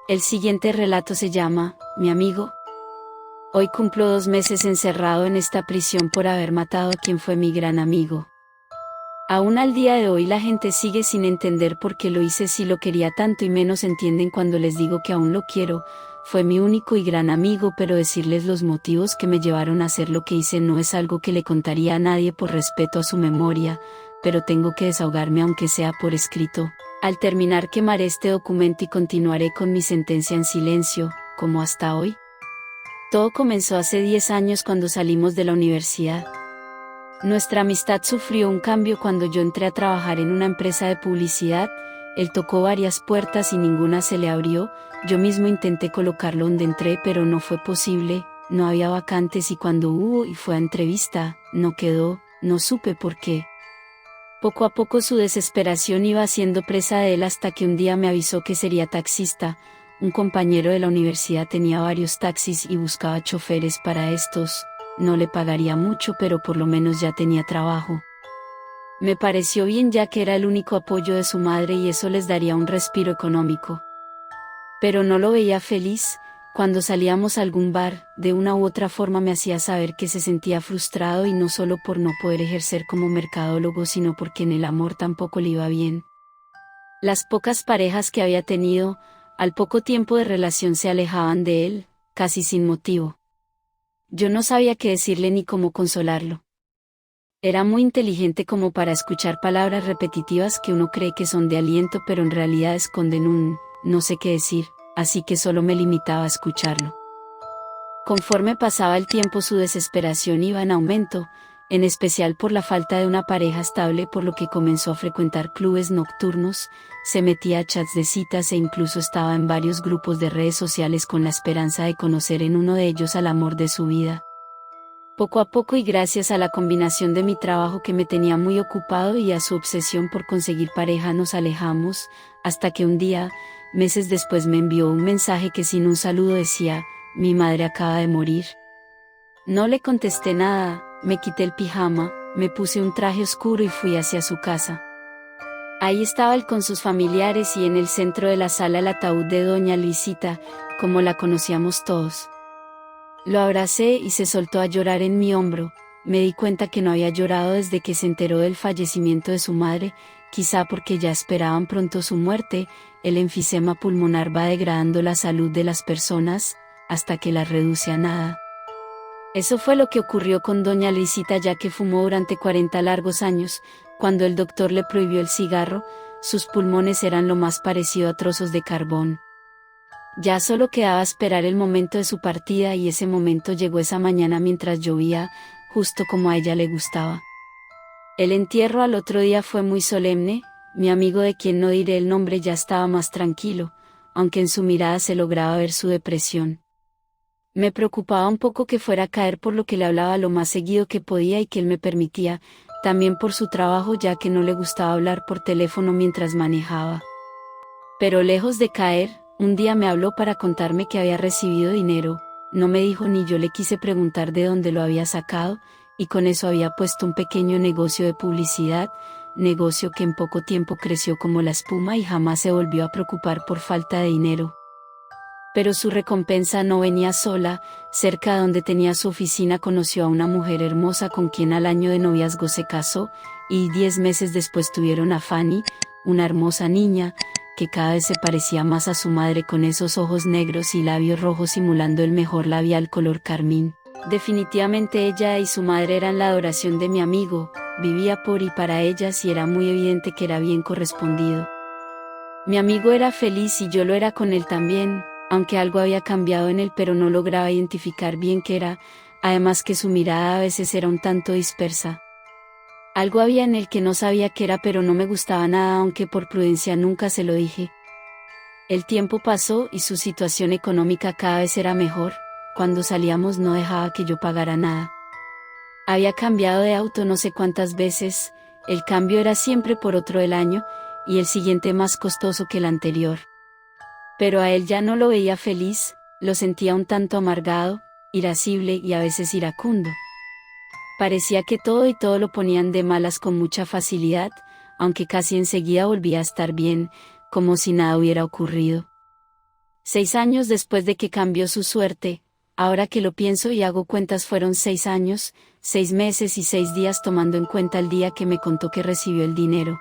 El siguiente relato se llama, Mi amigo. Hoy cumplo 2 meses encerrado en esta prisión por haber matado a quien fue mi gran amigo. Aún al día de hoy la gente sigue sin entender por qué lo hice si lo quería tanto y menos entienden cuando les digo que aún lo quiero. Fue mi único y gran amigo, pero decirles los motivos que me llevaron a hacer lo que hice no es algo que le contaría a nadie por respeto a su memoria, pero tengo que desahogarme aunque sea por escrito. Al terminar quemaré este documento y continuaré con mi sentencia en silencio, como hasta hoy. Todo comenzó hace 10 años cuando salimos de la universidad. Nuestra amistad sufrió un cambio cuando yo entré a trabajar en una empresa de publicidad. Él tocó varias puertas y ninguna se le abrió. Yo mismo intenté colocarlo donde entré, pero no fue posible, no había vacantes y cuando hubo y fue a entrevista, no quedó, no supe por qué. Poco a poco su desesperación iba siendo presa de él hasta que un día me avisó que sería taxista. Un compañero de la universidad tenía varios taxis y buscaba choferes para estos. No le pagaría mucho, pero por lo menos ya tenía trabajo. Me pareció bien ya que era el único apoyo de su madre y eso les daría un respiro económico. Pero no lo veía feliz. Cuando salíamos a algún bar, de una u otra forma me hacía saber que se sentía frustrado y no solo por no poder ejercer como mercadólogo, sino porque en el amor tampoco le iba bien. Las pocas parejas que había tenido, al poco tiempo de relación se alejaban de él, casi sin motivo. Yo no sabía qué decirle ni cómo consolarlo. Era muy inteligente como para escuchar palabras repetitivas que uno cree que son de aliento pero en realidad esconden un no sé qué decir, así que solo me limitaba a escucharlo. Conforme pasaba el tiempo su desesperación iba en aumento, en especial por la falta de una pareja estable, por lo que comenzó a frecuentar clubes nocturnos, se metía a chats de citas e incluso estaba en varios grupos de redes sociales con la esperanza de conocer en uno de ellos al amor de su vida. Poco a poco y gracias a la combinación de mi trabajo que me tenía muy ocupado y a su obsesión por conseguir pareja nos alejamos, hasta que un día, meses después me envió un mensaje que sin un saludo decía, mi madre acaba de morir. No le contesté nada, me quité el pijama, me puse un traje oscuro y fui hacia su casa. Ahí estaba él con sus familiares y en el centro de la sala el ataúd de doña Luisita, como la conocíamos todos. Lo abracé y se soltó a llorar en mi hombro. Me di cuenta que no había llorado desde que se enteró del fallecimiento de su madre, quizá porque ya esperaban pronto su muerte. El enfisema pulmonar va degradando la salud de las personas, hasta que la reduce a nada. Eso fue lo que ocurrió con doña Luisita, ya que fumó durante 40 largos años. Cuando el doctor le prohibió el cigarro, sus pulmones eran lo más parecido a trozos de carbón. Ya solo quedaba esperar el momento de su partida y ese momento llegó esa mañana mientras llovía, justo como a ella le gustaba. El entierro al otro día fue muy solemne. Mi amigo, de quien no diré el nombre, ya estaba más tranquilo, aunque en su mirada se lograba ver su depresión. Me preocupaba un poco que fuera a caer, por lo que le hablaba lo más seguido que podía y que él me permitía, también por su trabajo, ya que no le gustaba hablar por teléfono mientras manejaba. Pero lejos de caer, un día me habló para contarme que había recibido dinero. No me dijo ni yo le quise preguntar de dónde lo había sacado, y con eso había puesto un pequeño negocio de publicidad, negocio que en poco tiempo creció como la espuma y jamás se volvió a preocupar por falta de dinero. Pero su recompensa no venía sola. Cerca de donde tenía su oficina conoció a una mujer hermosa con quien al año de noviazgo se casó, y 10 meses después tuvieron a Fanny, una hermosa niña, que cada vez se parecía más a su madre, con esos ojos negros y labios rojos simulando el mejor labial color carmín. Definitivamente ella y su madre eran la adoración de mi amigo, vivía por y para ellas y era muy evidente que era bien correspondido. Mi amigo era feliz y yo lo era con él también, aunque algo había cambiado en él, pero no lograba identificar bien qué era, además que su mirada a veces era un tanto dispersa. Algo había en él que no sabía qué era, pero no me gustaba nada, aunque por prudencia nunca se lo dije. El tiempo pasó y su situación económica cada vez era mejor. Cuando salíamos no dejaba que yo pagara nada. Había cambiado de auto no sé cuántas veces, el cambio era siempre por otro del año, y el siguiente más costoso que el anterior. Pero a él ya no lo veía feliz, lo sentía un tanto amargado, irascible y a veces iracundo. Parecía que todo y todo lo ponían de malas con mucha facilidad, aunque casi enseguida volvía a estar bien, como si nada hubiera ocurrido. 6 años después de que cambió su suerte, ahora que lo pienso y hago cuentas fueron 6 años, 6 meses y 6 días tomando en cuenta el día que me contó que recibió el dinero.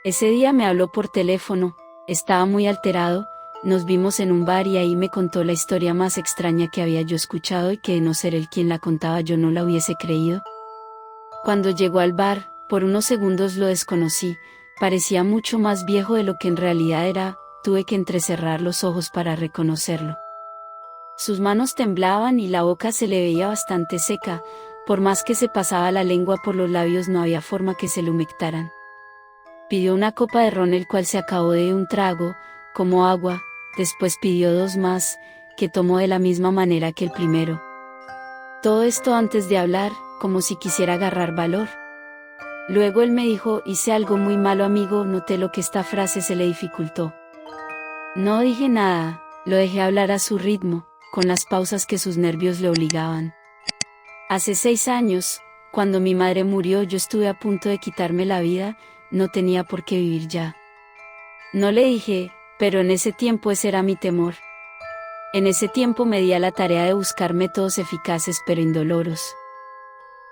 Ese día me habló por teléfono, estaba muy alterado, nos vimos en un bar y ahí me contó la historia más extraña que había yo escuchado y que de no ser él quien la contaba yo no la hubiese creído. Cuando llegó al bar, por unos segundos lo desconocí, parecía mucho más viejo de lo que en realidad era, tuve que entrecerrar los ojos para reconocerlo. Sus manos temblaban y la boca se le veía bastante seca, por más que se pasaba la lengua por los labios no había forma que se le humectaran. Pidió una copa de ron el cual se acabó de un trago, como agua, después pidió 2 más, que tomó de la misma manera que el primero. Todo esto antes de hablar, como si quisiera agarrar valor. Luego él me dijo, hice algo muy malo amigo, noté lo que esta frase se le dificultó. No dije nada, lo dejé hablar a su ritmo, con las pausas que sus nervios le obligaban. Hace 6 años, cuando mi madre murió yo estuve a punto de quitarme la vida, no tenía por qué vivir ya. No le dije, pero en ese tiempo ese era mi temor. En ese tiempo me di a la tarea de buscar métodos eficaces pero indoloros.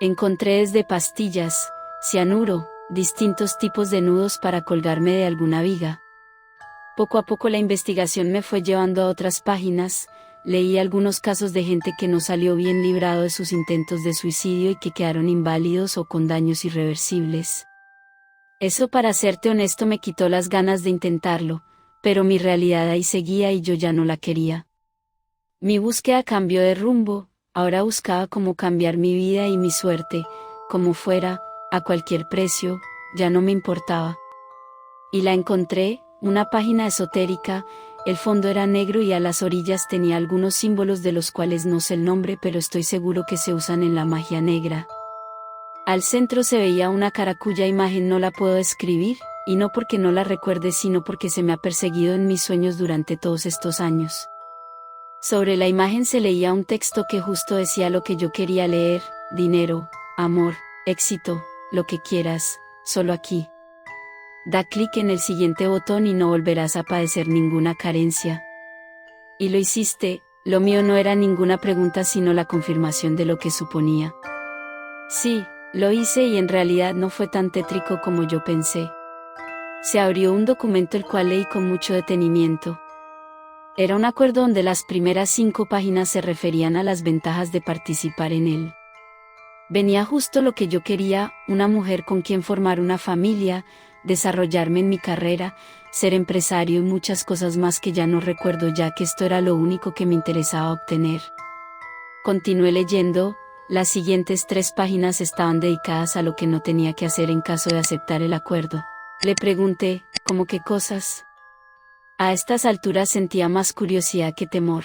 Encontré desde pastillas, cianuro, distintos tipos de nudos para colgarme de alguna viga. Poco a poco la investigación me fue llevando a otras páginas, leí algunos casos de gente que no salió bien librado de sus intentos de suicidio y que quedaron inválidos o con daños irreversibles. Eso, para serte honesto, me quitó las ganas de intentarlo, pero mi realidad ahí seguía y yo ya no la quería. Mi búsqueda cambió de rumbo, ahora buscaba cómo cambiar mi vida y mi suerte, como fuera, a cualquier precio, ya no me importaba. Y la encontré, una página esotérica, el fondo era negro y a las orillas tenía algunos símbolos de los cuales no sé el nombre pero estoy seguro que se usan en la magia negra. Al centro se veía una cara cuya imagen no la puedo describir, y no porque no la recuerde sino porque se me ha perseguido en mis sueños durante todos estos años. Sobre la imagen se leía un texto que justo decía lo que yo quería leer: dinero, amor, éxito, lo que quieras, solo aquí. Da clic en el siguiente botón y no volverás a padecer ninguna carencia. Y lo hiciste, lo mío no era ninguna pregunta sino la confirmación de lo que suponía. Sí, lo hice y en realidad no fue tan tétrico como yo pensé. Se abrió un documento el cual leí con mucho detenimiento. Era un acuerdo donde las primeras 5 páginas se referían a las ventajas de participar en él. Venía justo lo que yo quería, una mujer con quien formar una familia, desarrollarme en mi carrera, ser empresario y muchas cosas más que ya no recuerdo ya que esto era lo único que me interesaba obtener. Continué leyendo, las siguientes 3 páginas estaban dedicadas a lo que no tenía que hacer en caso de aceptar el acuerdo. Le pregunté, ¿cómo qué cosas? A estas alturas sentía más curiosidad que temor.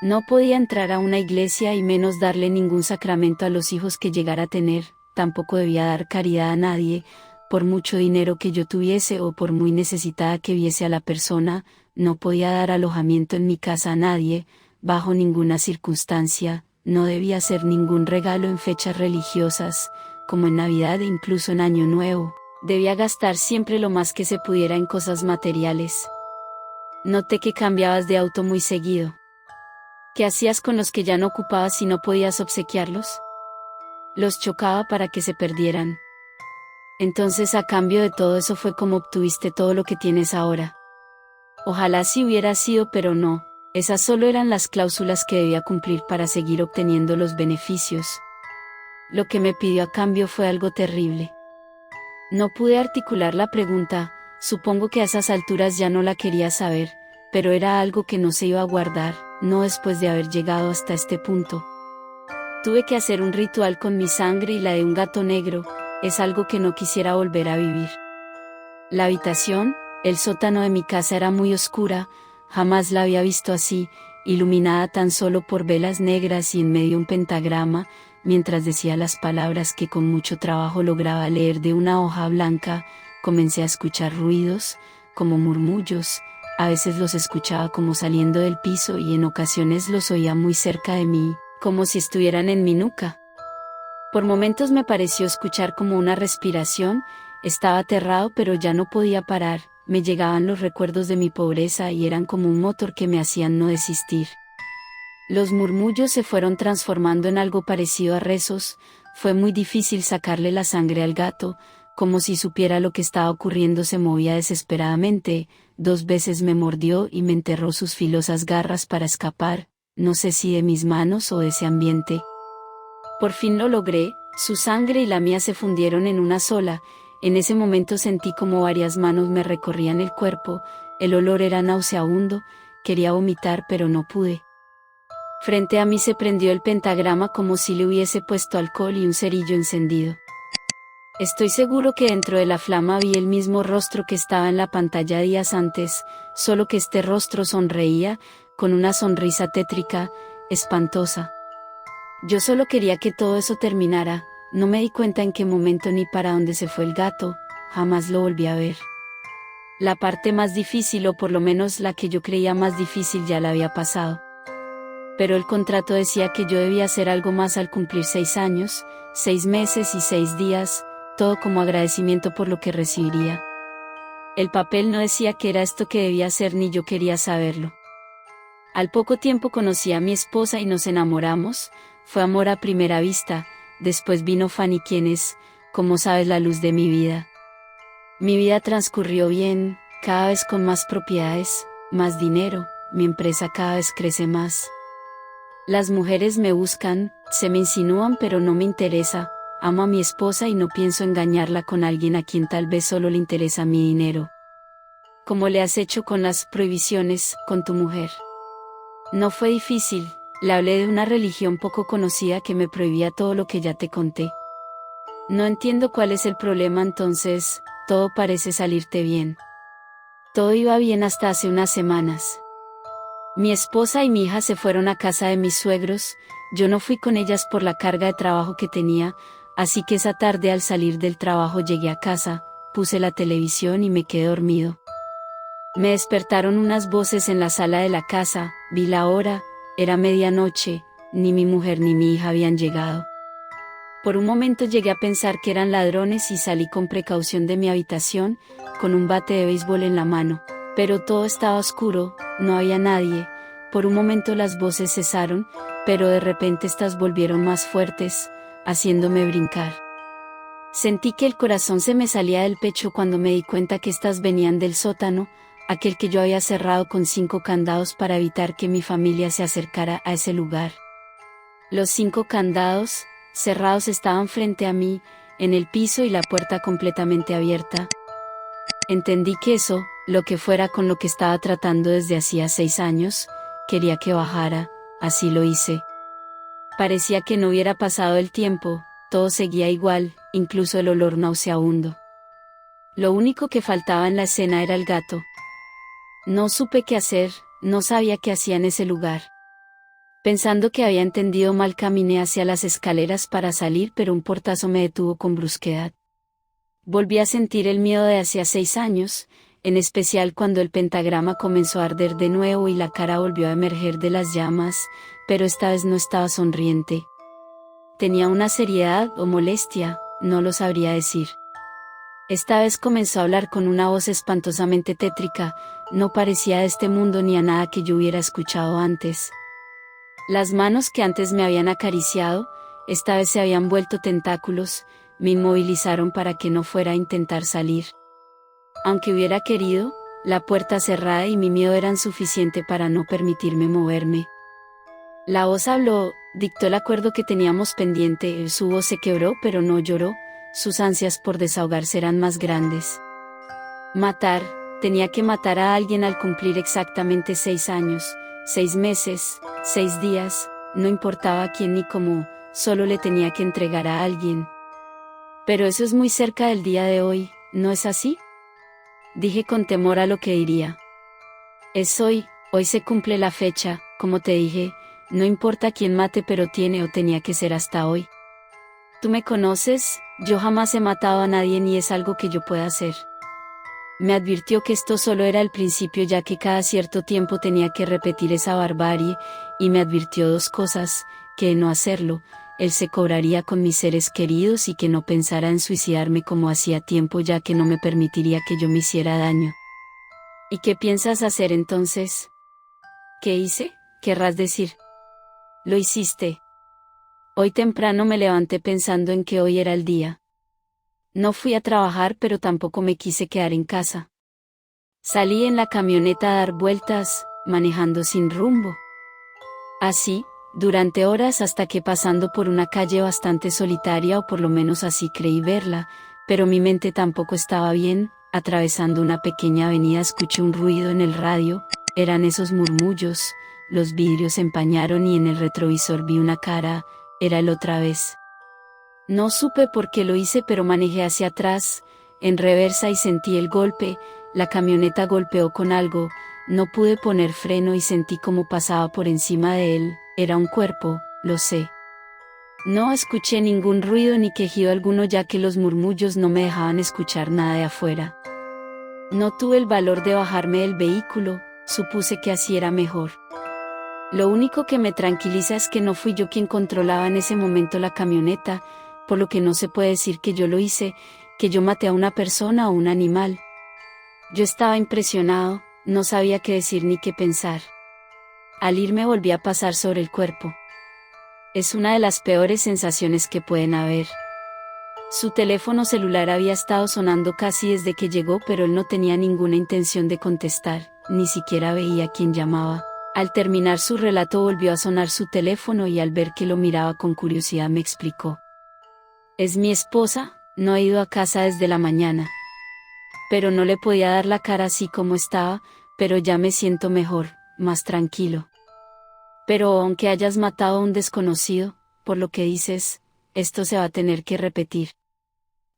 No podía entrar a una iglesia y menos darle ningún sacramento a los hijos que llegara a tener, tampoco debía dar caridad a nadie, por mucho dinero que yo tuviese o por muy necesitada que viese a la persona, no podía dar alojamiento en mi casa a nadie, bajo ninguna circunstancia, no debía hacer ningún regalo en fechas religiosas, como en Navidad e incluso en Año Nuevo, debía gastar siempre lo más que se pudiera en cosas materiales. Noté que cambiabas de auto muy seguido. ¿Qué hacías con los que ya no ocupabas y no podías obsequiarlos? Los chocaba para que se perdieran. Entonces a cambio de todo eso fue como obtuviste todo lo que tienes ahora. Ojalá sí hubiera sido, pero no, esas solo eran las cláusulas que debía cumplir para seguir obteniendo los beneficios. Lo que me pidió a cambio fue algo terrible. No pude articular la pregunta, supongo que a esas alturas ya no la quería saber, pero era algo que no se iba a guardar, no después de haber llegado hasta este punto. Tuve que hacer un ritual con mi sangre y la de un gato negro, es algo que no quisiera volver a vivir. La habitación, el sótano de mi casa era muy oscura, jamás la había visto así, iluminada tan solo por velas negras y en medio un pentagrama, mientras decía las palabras que con mucho trabajo lograba leer de una hoja blanca, comencé a escuchar ruidos, como murmullos, a veces los escuchaba como saliendo del piso y en ocasiones los oía muy cerca de mí, como si estuvieran en mi nuca. Por momentos me pareció escuchar como una respiración, estaba aterrado pero ya no podía parar, me llegaban los recuerdos de mi pobreza y eran como un motor que me hacían no desistir. Los murmullos se fueron transformando en algo parecido a rezos, fue muy difícil sacarle la sangre al gato, como si supiera lo que estaba ocurriendo se movía desesperadamente, 2 veces me mordió y me enterró sus filosas garras para escapar, no sé si de mis manos o de ese ambiente. Por fin lo logré, su sangre y la mía se fundieron en una sola, en ese momento sentí como varias manos me recorrían el cuerpo, el olor era nauseabundo, quería vomitar pero no pude. Frente a mí se prendió el pentagrama como si le hubiese puesto alcohol y un cerillo encendido. Estoy seguro que dentro de la flama vi el mismo rostro que estaba en la pantalla días antes, solo que este rostro sonreía, con una sonrisa tétrica, espantosa. Yo solo quería que todo eso terminara, no me di cuenta en qué momento ni para dónde se fue el gato, jamás lo volví a ver. La parte más difícil, o por lo menos la que yo creía más difícil, ya la había pasado. Pero el contrato decía que yo debía hacer algo más al cumplir 6 años, 6 meses y 6 días, todo como agradecimiento por lo que recibiría. El papel no decía que era esto que debía hacer ni yo quería saberlo. Al poco tiempo conocí a mi esposa y nos enamoramos, fue amor a primera vista, después vino Fanny quien es, como sabes, la luz de mi vida. Mi vida transcurrió bien, cada vez con más propiedades, más dinero, mi empresa cada vez crece más. Las mujeres me buscan, se me insinúan pero no me interesa, amo a mi esposa y no pienso engañarla con alguien a quien tal vez solo le interesa mi dinero. Como le has hecho con las prohibiciones, con tu mujer. No fue difícil, le hablé de una religión poco conocida que me prohibía todo lo que ya te conté. No entiendo cuál es el problema entonces, todo parece salirte bien. Todo iba bien hasta hace unas semanas. Mi esposa y mi hija se fueron a casa de mis suegros, yo no fui con ellas por la carga de trabajo que tenía, así que esa tarde al salir del trabajo llegué a casa, puse la televisión y me quedé dormido. Me despertaron unas voces en la sala de la casa, vi la hora, era medianoche, ni mi mujer ni mi hija habían llegado. Por un momento llegué a pensar que eran ladrones y salí con precaución de mi habitación, con un bate de béisbol en la mano, pero todo estaba oscuro, no había nadie. Por un momento las voces cesaron, pero de repente estas volvieron más fuertes, haciéndome brincar. Sentí que el corazón se me salía del pecho cuando me di cuenta que estas venían del sótano, aquel que yo había cerrado con 5 candados para evitar que mi familia se acercara a ese lugar. Los 5 candados, cerrados, estaban frente a mí, en el piso y la puerta completamente abierta. Entendí que eso, lo que fuera con lo que estaba tratando desde hacía 6 años, quería que bajara, así lo hice. Parecía que no hubiera pasado el tiempo, todo seguía igual, incluso el olor nauseabundo. Lo único que faltaba en la escena era el gato. No supe qué hacer, no sabía qué hacía en ese lugar. Pensando que había entendido mal, caminé hacia las escaleras para salir, pero un portazo me detuvo con brusquedad. Volví a sentir el miedo de hacía 6 años, en especial cuando el pentagrama comenzó a arder de nuevo y la cara volvió a emerger de las llamas, pero esta vez no estaba sonriente. Tenía una seriedad o molestia, no lo sabría decir. Esta vez comenzó a hablar con una voz espantosamente tétrica, no parecía de este mundo ni a nada que yo hubiera escuchado antes. Las manos que antes me habían acariciado, esta vez se habían vuelto tentáculos, me inmovilizaron para que no fuera a intentar salir. Aunque hubiera querido, la puerta cerrada y mi miedo eran suficiente para no permitirme moverme. La voz habló, dictó el acuerdo que teníamos pendiente, su voz se quebró pero no lloró, sus ansias por desahogarse eran más grandes. Matar, tenía que matar a alguien al cumplir exactamente 6 años, 6 meses, 6 días, no importaba quién ni cómo, solo le tenía que entregar a alguien. Pero eso es muy cerca del día de hoy, ¿no es así? Dije con temor a lo que diría. Es hoy se cumple la fecha, como te dije, no importa quién mate, pero tiene o tenía que ser hasta hoy. Tú me conoces, yo jamás he matado a nadie ni es algo que yo pueda hacer. Me advirtió que esto solo era el principio, ya que cada cierto tiempo tenía que repetir esa barbarie, y me advirtió 2 cosas, que de no hacerlo, él se cobraría con mis seres queridos y que no pensara en suicidarme como hacía tiempo, ya que no me permitiría que yo me hiciera daño. ¿Y qué piensas hacer entonces? ¿Qué hice? Querrás decir. Lo hiciste. Hoy temprano me levanté pensando en que hoy era el día. No fui a trabajar, pero tampoco me quise quedar en casa. Salí en la camioneta a dar vueltas, manejando sin rumbo. Así, durante horas hasta que pasando por una calle bastante solitaria, o por lo menos así creí verla, pero mi mente tampoco estaba bien. Atravesando una pequeña avenida escuché un ruido en el radio, eran esos murmullos, los vidrios se empañaron y en el retrovisor vi una cara, era él otra vez. No supe por qué lo hice, pero manejé hacia atrás, en reversa, y sentí el golpe. La camioneta golpeó con algo, no pude poner freno y sentí como pasaba por encima de él. Era un cuerpo, lo sé. No escuché ningún ruido ni quejido alguno, ya que los murmullos no me dejaban escuchar nada de afuera. No tuve el valor de bajarme del vehículo, supuse que así era mejor. Lo único que me tranquiliza es que no fui yo quien controlaba en ese momento la camioneta, por lo que no se puede decir que yo lo hice, que yo maté a una persona o un animal. Yo estaba impresionado, no sabía qué decir ni qué pensar. Al irme volví a pasar sobre el cuerpo. Es una de las peores sensaciones que pueden haber. Su teléfono celular había estado sonando casi desde que llegó, pero él no tenía ninguna intención de contestar, ni siquiera veía quién llamaba. Al terminar su relato volvió a sonar su teléfono y al ver que lo miraba con curiosidad me explicó. Es mi esposa, no he ido a casa desde la mañana. Pero no le podía dar la cara así como estaba, pero ya me siento mejor, más tranquilo. Pero aunque hayas matado a un desconocido, por lo que dices, esto se va a tener que repetir.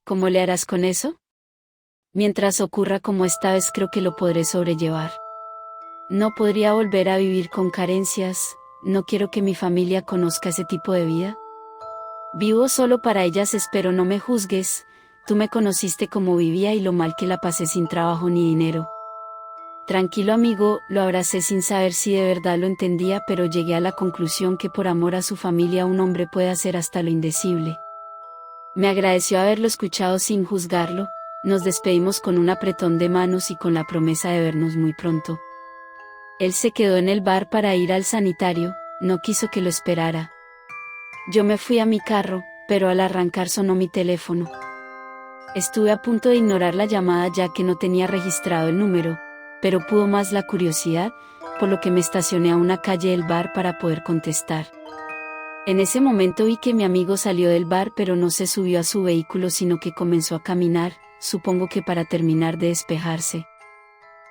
¿Cómo le harás con eso? Mientras ocurra como esta vez, creo que lo podré sobrellevar. No podría volver a vivir con carencias, no quiero que mi familia conozca ese tipo de vida. Vivo solo para ellas, espero no me juzgues, tú me conociste como vivía y lo mal que la pasé sin trabajo ni dinero. Tranquilo amigo, lo abracé sin saber si de verdad lo entendía, pero llegué a la conclusión que por amor a su familia un hombre puede hacer hasta lo indecible. Me agradeció haberlo escuchado sin juzgarlo, nos despedimos con un apretón de manos y con la promesa de vernos muy pronto. Él se quedó en el bar para ir al sanitario, no quiso que lo esperara. Yo me fui a mi carro, pero al arrancar sonó mi teléfono. Estuve a punto de ignorar la llamada ya que no tenía registrado el número, pero pudo más la curiosidad, por lo que me estacioné a una calle del bar para poder contestar. En ese momento vi que mi amigo salió del bar, pero no se subió a su vehículo sino que comenzó a caminar, supongo que para terminar de despejarse.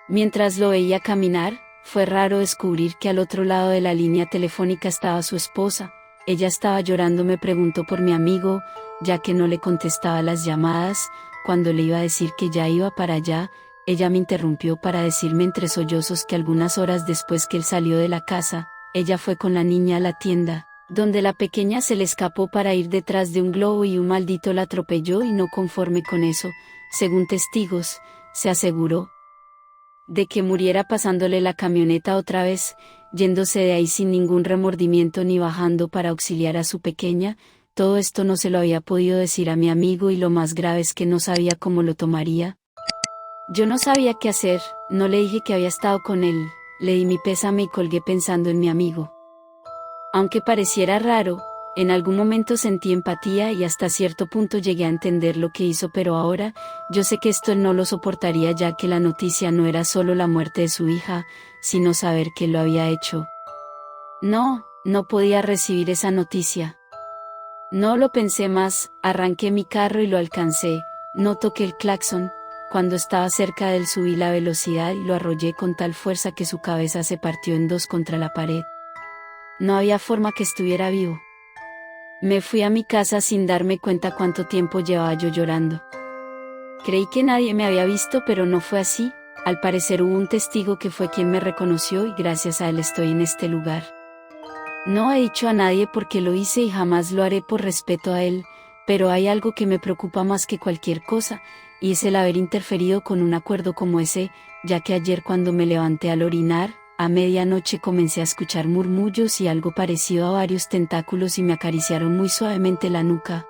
Mientras lo veía caminar, fue raro descubrir que al otro lado de la línea telefónica estaba su esposa. Ella estaba llorando, me preguntó por mi amigo, ya que no le contestaba las llamadas. Cuando le iba a decir que ya iba para allá, ella me interrumpió para decirme entre sollozos que algunas horas después que él salió de la casa, ella fue con la niña a la tienda, donde la pequeña se le escapó para ir detrás de un globo y un maldito la atropelló, y no conforme con eso, según testigos, se aseguró de que muriera pasándole la camioneta otra vez, yéndose de ahí sin ningún remordimiento ni bajando para auxiliar a su pequeña. Todo esto no se lo había podido decir a mi amigo y lo más grave es que no sabía cómo lo tomaría. Yo no sabía qué hacer, no le dije que había estado con él, le di mi pésame y colgué pensando en mi amigo. Aunque pareciera raro, en algún momento sentí empatía y hasta cierto punto llegué a entender lo que hizo, pero ahora, yo sé que esto él no lo soportaría, ya que la noticia no era solo la muerte de su hija, sino saber que lo había hecho. No podía recibir esa noticia. No lo pensé más, arranqué mi carro y lo alcancé, no toqué el claxon, cuando estaba cerca de él subí la velocidad y lo arrollé con tal fuerza que su cabeza se partió en dos contra la pared. No había forma que estuviera vivo. Me fui a mi casa sin darme cuenta cuánto tiempo llevaba yo llorando. Creí que nadie me había visto, pero no fue así. Al parecer hubo un testigo que fue quien me reconoció y gracias a él estoy en este lugar. No he dicho a nadie por qué lo hice y jamás lo haré por respeto a él, pero hay algo que me preocupa más que cualquier cosa, y es el haber interferido con un acuerdo como ese, ya que ayer cuando me levanté al orinar, a medianoche comencé a escuchar murmullos y algo parecido a varios tentáculos y me acariciaron muy suavemente la nuca.